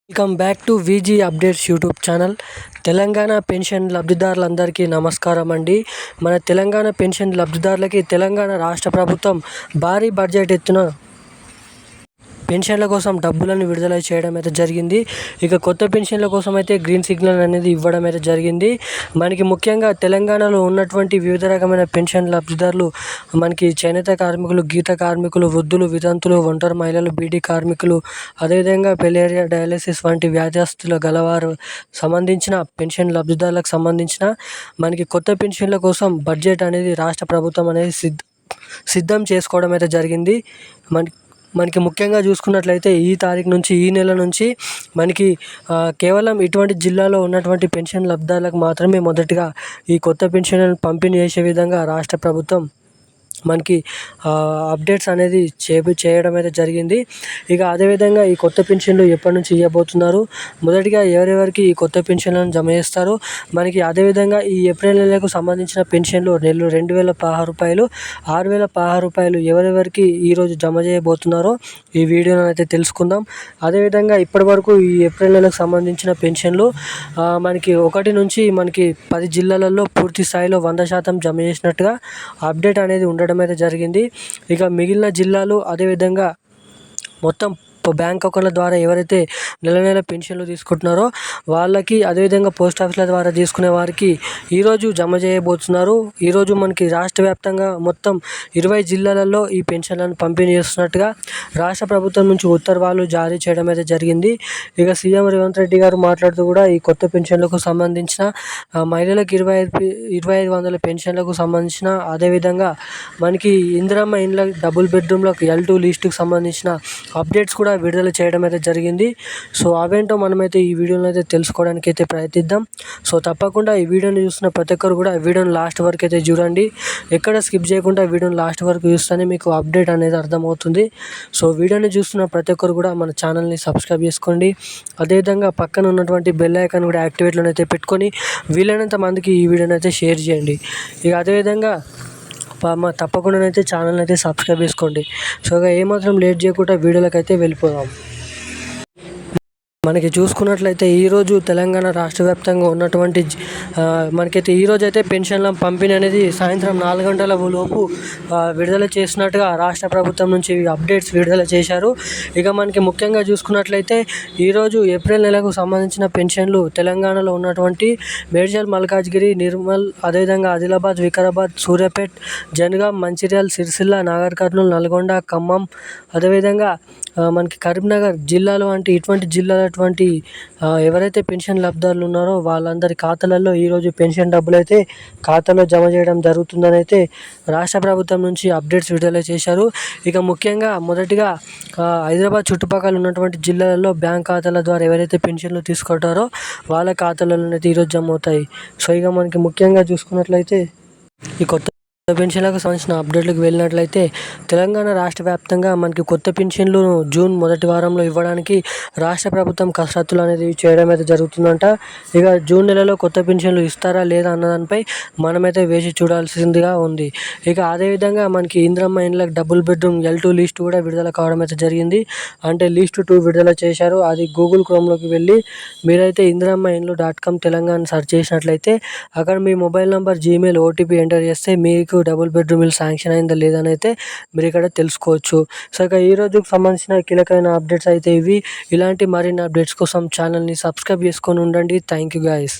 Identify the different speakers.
Speaker 1: Welcome back to VG updates YouTube channel. Telangana pension లబ్ధిదారులందరికీ నమస్కారం అండి. మన తెలంగాణ పెన్షన్ లబ్ధిదారులకి తెలంగాణ రాష్ట్ర ప్రభుత్వం భారీ బడ్జెట్ ఎత్తున పెన్షన్ల కోసం డబ్బులను విడుదల చేయడం అయితే జరిగింది. ఇక కొత్త పెన్షన్ల కోసం అయితే గ్రీన్ సిగ్నల్ అనేది ఇవ్వడం అయితే జరిగింది. మనకి ముఖ్యంగా తెలంగాణలో ఉన్నటువంటి వివిధ రకమైన పెన్షన్ లబ్ధిదారులు మనకి చేనేత కార్మికులు, గీత కార్మికులు, వృద్ధులు, వితంతులు, ఒంటరి మహిళలు, బీడీ కార్మికులు, అదేవిధంగా పెలేరియా, డయాలసిస్ వంటి వ్యాధిస్తుల గలవారు సంబంధించిన పెన్షన్ లబ్ధిదారులకు సంబంధించిన మనకి కొత్త పెన్షన్ల కోసం బడ్జెట్ అనేది రాష్ట్ర ప్రభుత్వం అనేది సిద్ధం చేసుకోవడం అయితే జరిగింది. మనకి ముఖ్యంగా చూసుకున్నట్లయితే ఈ నెల నుంచి మనకి కేవలం ఇటువంటి జిల్లాలో ఉన్నటువంటి పెన్షన్ లబ్ధిదారులకు మాత్రమే మొదటిగా ఈ కొత్త పెన్షన్లను పంపిణీ చేసే విధంగా రాష్ట్ర ప్రభుత్వం మనకి అప్డేట్స్ అనేది చేయడం అయితే జరిగింది. ఇక అదేవిధంగా ఈ కొత్త పెన్షన్లు ఎప్పటి నుంచి ఇవ్వబోతున్నారు, మొదటిగా ఎవరెవరికి ఈ కొత్త పెన్షన్లను జమ చేస్తారు, మనకి అదేవిధంగా ఈ ఏప్రిల్ నెలకు సంబంధించిన పెన్షన్లు 2,016 రూపాయలు, 6,016 రూపాయలు ఎవరెవరికి ఈరోజు జమ చేయబోతున్నారో ఈ వీడియోలో అయితే తెలుసుకుందాం. అదేవిధంగా ఇప్పటి వరకు ఈ ఏప్రిల్ నెలకు సంబంధించిన పెన్షన్లు మనకి 1 నుంచి మనకి 10 జిల్లాలలో పూర్తి స్థాయిలో 100% జమ చేసినట్టుగా అప్డేట్ అనేది ఉండడం అయితే జరిగింది. ఇక మిగిలిన జిల్లాలు అదేవిధంగా మొత్తం బ్యాంక్ అకౌంట్ల ద్వారా ఎవరైతే నెల పెన్షన్లు తీసుకుంటున్నారో వాళ్ళకి, అదేవిధంగా పోస్ట్ ఆఫీసుల ద్వారా తీసుకునే వారికి ఈరోజు జమ చేయబోతున్నారు. ఈరోజు మనకి రాష్ట్ర వ్యాప్తంగా మొత్తం 20 జిల్లాలలో ఈ పెన్షన్లను పంపిణీ చేస్తున్నట్టుగా రాష్ట్ర ప్రభుత్వం నుంచి ఉత్తర్వులు జారీ చేయడం అయితే జరిగింది. ఇక సీఎం రేవంత్ రెడ్డి గారు మాట్లాడుతూ కూడా ఈ కొత్త పెన్షన్లకు సంబంధించిన మహిళలకు 2,500 పెన్షన్లకు సంబంధించిన, అదేవిధంగా మనకి ఇందిరమ్మ ఇండ్ల డబుల్ బెడ్రూమ్లకు L2 లిస్టుకు సంబంధించిన అప్డేట్స్ కూడా విడుదల చేయడం అయితే జరిగింది. సో అవేంటో మనమైతే ఈ వీడియోలో అయితే తెలుసుకోవడానికి అయితే ప్రయత్నిద్దాం. సో తప్పకుండా ఈ వీడియోని చూస్తున్న ప్రతి ఒక్కరు కూడా వీడియోని లాస్ట్ వరకు అయితే చూడండి. ఎక్కడ స్కిప్ చేయకుండా వీడియోని లాస్ట్ వరకు చూస్తేనే మీకు అప్డేట్ అనేది అర్థమవుతుంది. సో వీడియోని చూస్తున్న ప్రతి ఒక్కరు కూడా మన ఛానల్ని సబ్స్క్రైబ్ చేసుకోండి. అదేవిధంగా పక్కన ఉన్నటువంటి బెల్ ఐకాన్ కూడా యాక్టివేట్లో అయితే పెట్టుకొని వీలైనంత మందికి ఈ వీడియోని అయితే షేర్ చేయండి. ఇక అదేవిధంగా తప్పకుండానైతే ఛానల్ అయితే సబ్స్క్రైబ్ చేసుకోండి. సో ఇక ఏమాత్రం లేట్ చేయకుండా వీడియోలోకి అయితే వెళ్ళిపోదాం. మనకి చూసుకున్నట్లయితే ఈరోజు తెలంగాణ రాష్ట్ర వ్యాప్తంగా ఉన్నటువంటి మనకైతే ఈరోజు అయితే పెన్షన్ల పంపిణీ అనేది సాయంత్రం 4 గంటల లోపు విడుదల చేసినట్టుగా రాష్ట్ర ప్రభుత్వం నుంచి అప్డేట్స్ విడుదల చేశారు. ఇక మనకి ముఖ్యంగా చూసుకున్నట్లయితే ఈరోజు ఏప్రిల్ నెలకు సంబంధించిన పెన్షన్లు తెలంగాణలో ఉన్నటువంటి మేడ్చల్, మల్కాజ్గిరి, నిర్మల్, అదేవిధంగా ఆదిలాబాద్, వికారాబాద్, సూర్యాపేట, జనగాం, మంచిర్యాల, సిరిసిల్ల, నాగర్ కర్నూల్, నల్గొండ, ఖమ్మం, అదేవిధంగా మనకి కరీంనగర్ జిల్లాలో ఇటువంటి జిల్లాలో ఎవరైతే పెన్షన్ లబ్ధిదారులు ఉన్నారో వాళ్ళందరి ఖాతాలలో ఈరోజు పెన్షన్ డబ్బులు అయితే ఖాతాలో జమ చేయడం జరుగుతుందని అయితే రాష్ట్ర ప్రభుత్వం నుంచి అప్డేట్స్ విడుదల చేశారు. ఇక ముఖ్యంగా మొదటిగా హైదరాబాద్ చుట్టుపక్కల ఉన్నటువంటి జిల్లాలలో బ్యాంక్ ఖాతాల ద్వారా ఎవరైతే పెన్షన్లు తీసుకుంటారో వాళ్ళ ఖాతాలలోనైతే ఈరోజు జమ అవుతాయి. సో ఇక మనకి ముఖ్యంగా చూసుకున్నట్లయితే ఈ కొత్త పెన్షన్లకు సంబంధించిన అప్డేట్లకు వెళ్ళినట్లయితే తెలంగాణ రాష్ట్ర వ్యాప్తంగా మనకి కొత్త పెన్షన్లు జూన్ మొదటి వారంలో ఇవ్వడానికి రాష్ట్ర ప్రభుత్వం కసరత్తులు అనేది చేయడం అయితే జరుగుతుందంట. ఇక జూన్ నెలలో కొత్త పెన్షన్లు ఇస్తారా లేదా అన్నదానిపై మనమైతే వేచి చూడాల్సిందిగా ఉంది. ఇక అదేవిధంగా మనకి ఇందిరమ్మ ఇండ్లకు డబుల్ బెడ్రూమ్ L2 లిస్ట్ కూడా విడుదల కావడం అయితే జరిగింది. అంటే లిస్ట్ 2 విడుదల చేశారు. అది గూగుల్ క్రోమ్లోకి వెళ్ళి మీరైతే indirammainlu.com తెలంగాణ సెర్చ్ చేసినట్లయితే అక్కడ మీ mobile number, Gmail, OTP enter చేస్తే మీకు డబుల్ బెడ్రూమ్ ఇల్లు శాంక్షన్ అయిందా లేదని అయితే మీరు ఇక్కడ తెలుసుకోవచ్చు. సో ఇక ఈ రోజుకు సంబంధించిన కీలకమైన అప్డేట్స్ అయితే ఇవి. ఇలాంటి మరిన్ని అప్డేట్స్ కోసం ఛానల్ని సబ్స్క్రైబ్ చేసుకొని ఉండండి. Thank you guys.